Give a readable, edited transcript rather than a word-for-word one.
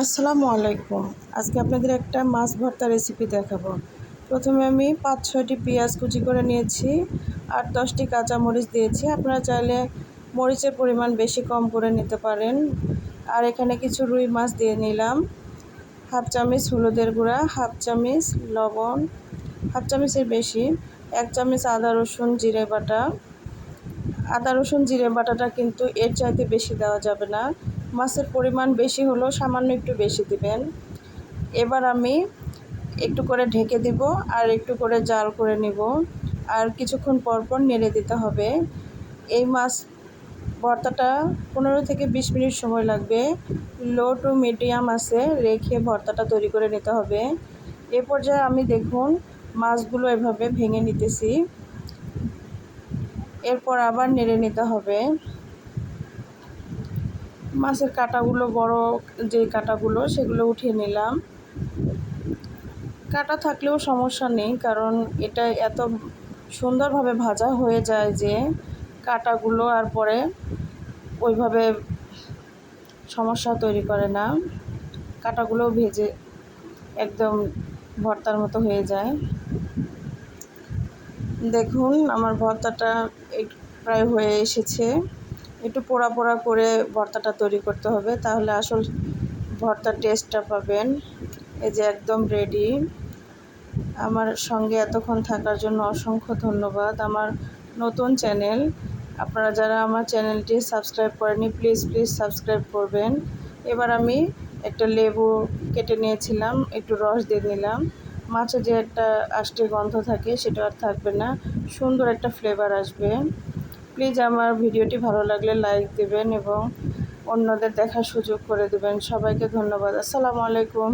আসসালামু আলাইকুম। আজকে আপনাদের একটা মাছ ভর্তা রেসিপি দেখাবো। প্রথমে আমি ৫-৬টি পেঁয়াজ কুচি করে নিয়েছি, ৮-১০টি কাঁচামরিচ দিয়েছি। আপনারা চাইলে মরিচের পরিমাণ বেশি কম করে নিতে পারেন। আর এখানে কিছু রুই মাছ দিয়ে নিলাম, হাফ চামচ হলুদের গুঁড়া, হাফ চামচ লবণ, হাফ চামচের বেশি, ১ চামচ আদা রসুন জিরে বাটা। আদা রসুন জিরে বাটাটা কিন্তু এর চাইতে বেশি দেওয়া যাবে না, মাছের পরিমাণ বেশি হলেও সামান্য একটু বেশি দিবেন। এবার আমি একটু করে ঢেকে দিব আর একটু করে জাল করে নিব, আর কিছুক্ষণ পর পর নেড়ে দিতে হবে। এই মাছ ভর্তাটা ১৫ থেকে ২০ মিনিট সময় লাগবে। লো টু মিডিয়াম আছে রেখে ভর্তাটা তৈরি করে নিতে হবে। এ পর্যায়ে আমি দেখুন মাছগুলো এভাবে ভেঙে নিতেছি, এরপর আবার নেড়ে নিতে হবে। মাছের কাঁটাগুলো বড় যে কাঁটাগুলো সেগুলো উঠিয়ে নিলাম। কাঁটা থাকলেও সমস্যা নেই, কারণ এটা এত সুন্দরভাবে ভাজা হয়ে যায় যে কাঁটাগুলো আর পরে ওইভাবে সমস্যা তৈরি করে না। কাঁটাগুলো ভেজে একদম ভর্তার মতো হয়ে যায়। দেখুন আমার ভর্তাটা প্রায় হয়ে এসেছে। একটু পোড়া পোড়া করে ভর্তাটা তৈরি করতে হবে, তাহলে আসল ভর্তার টেস্টটা পাবেন। এই যে একদম রেডি। আমার সঙ্গে এতক্ষণ থাকার জন্য অসংখ্য ধন্যবাদ। আমার নতুন চ্যানেল, আপনারা যারা আমার চ্যানেলটি সাবস্ক্রাইব করেনি প্লিজ সাবস্ক্রাইব করবেন। এবার আমি একটা লেবু কেটে নিয়েছিলাম, একটু রস দিয়ে নিলাম। মাছে যে একটা আষ্টে গন্ধ থাকে সেটা আর থাকবে না, সুন্দর একটা ফ্লেভার আসবে। প্লিজ আমার ভিডিওটি ভালো লাগলে লাইক দেবেন এবং অন্যদের দেখার সুযোগ করে দেবেন। সবাইকে ধন্যবাদ। আসসালামু আলাইকুম।